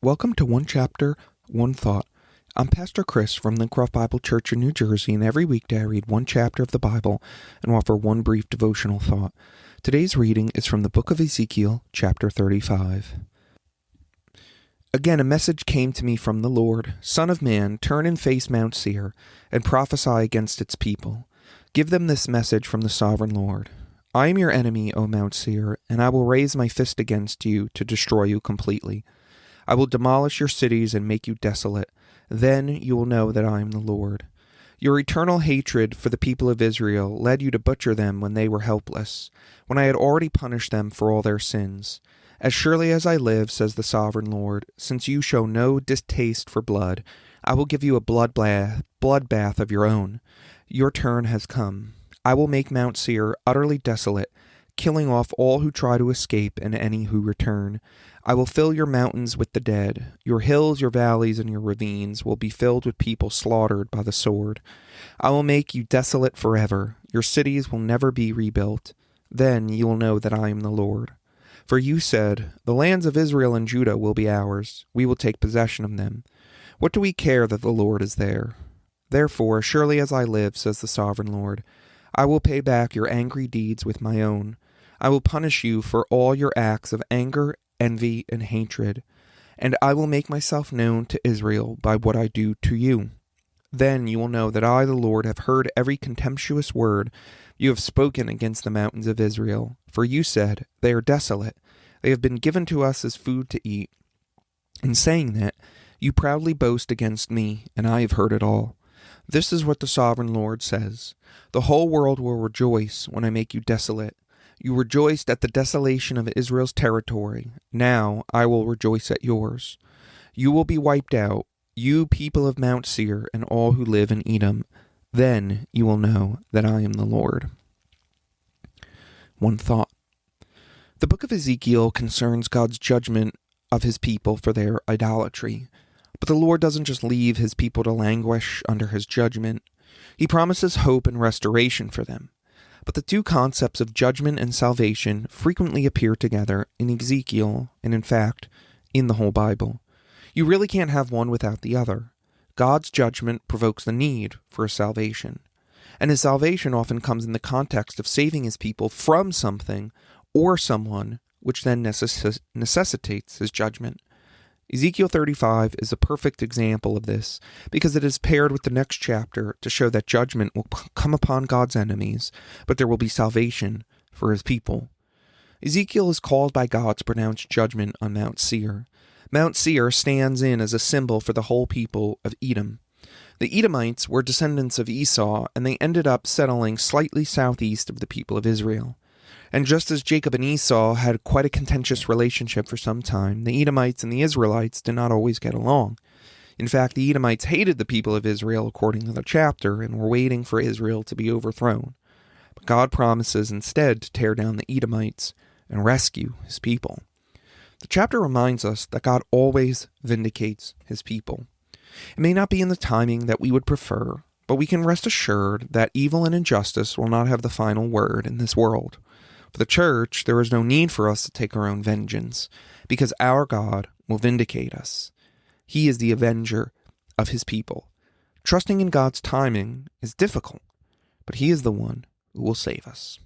Welcome to One Chapter, One Thought. I'm Pastor Chris from Lincroft Bible Church in New Jersey, and every weekday I read one chapter of the Bible and offer one brief devotional thought. Today's reading is from the book of Ezekiel, chapter 35. Again, a message came to me from the Lord. Son of man, turn and face Mount Seir, and prophesy against its people. Give them this message from the sovereign Lord. I am your enemy, O Mount Seir, and I will raise my fist against you to destroy you completely. I will demolish your cities and make you desolate. Then you will know that I am the Lord. Your eternal hatred for the people of Israel led you to butcher them when they were helpless, when I had already punished them for all their sins. As surely as I live, says the sovereign Lord, since you show no distaste for blood, I will give you a bloodbath of your own. Your turn has come. I will make Mount Seir utterly desolate, killing off all who try to escape and any who return. I will fill your mountains with the dead. Your hills, your valleys, and your ravines will be filled with people slaughtered by the sword. I will make you desolate forever. Your cities will never be rebuilt. Then you will know that I am the Lord. For you said, the lands of Israel and Judah will be ours. We will take possession of them. What do we care that the Lord is there? Therefore, surely as I live, says the sovereign Lord, I will pay back your angry deeds with my own. I will punish you for all your acts of anger, envy, and hatred, and I will make myself known to Israel by what I do to you. Then you will know that I, the Lord, have heard every contemptuous word you have spoken against the mountains of Israel. For you said, they are desolate. They have been given to us as food to eat. In saying that, you proudly boast against me, and I have heard it all. This is what the sovereign Lord says. The whole world will rejoice when I make you desolate. You rejoiced at the desolation of Israel's territory. Now I will rejoice at yours. You will be wiped out, you people of Mount Seir and all who live in Edom. Then you will know that I am the Lord. One thought. The book of Ezekiel concerns God's judgment of his people for their idolatry. But the Lord doesn't just leave his people to languish under his judgment. He promises hope and restoration for them. But the two concepts of judgment and salvation frequently appear together in Ezekiel and, in fact, in the whole Bible. You really can't have one without the other. God's judgment provokes the need for a salvation. And his salvation often comes in the context of saving his people from something or someone, which then necessitates his judgment. Ezekiel 35 is a perfect example of this because it is paired with the next chapter to show that judgment will come upon God's enemies, but there will be salvation for his people. Ezekiel is called by God to pronounce judgment on Mount Seir. Mount Seir stands in as a symbol for the whole people of Edom. The Edomites were descendants of Esau, and they ended up settling slightly southeast of the people of Israel. And just as Jacob and Esau had quite a contentious relationship for some time, the Edomites and the Israelites did not always get along. In fact, the Edomites hated the people of Israel according to the chapter and were waiting for Israel to be overthrown. But God promises instead to tear down the Edomites and rescue his people. The chapter reminds us that God always vindicates his people. It may not be in the timing that we would prefer, but we can rest assured that evil and injustice will not have the final word in this world. For the church, there is no need for us to take our own vengeance, because our God will vindicate us. He is the avenger of his people. Trusting in God's timing is difficult, but he is the one who will save us.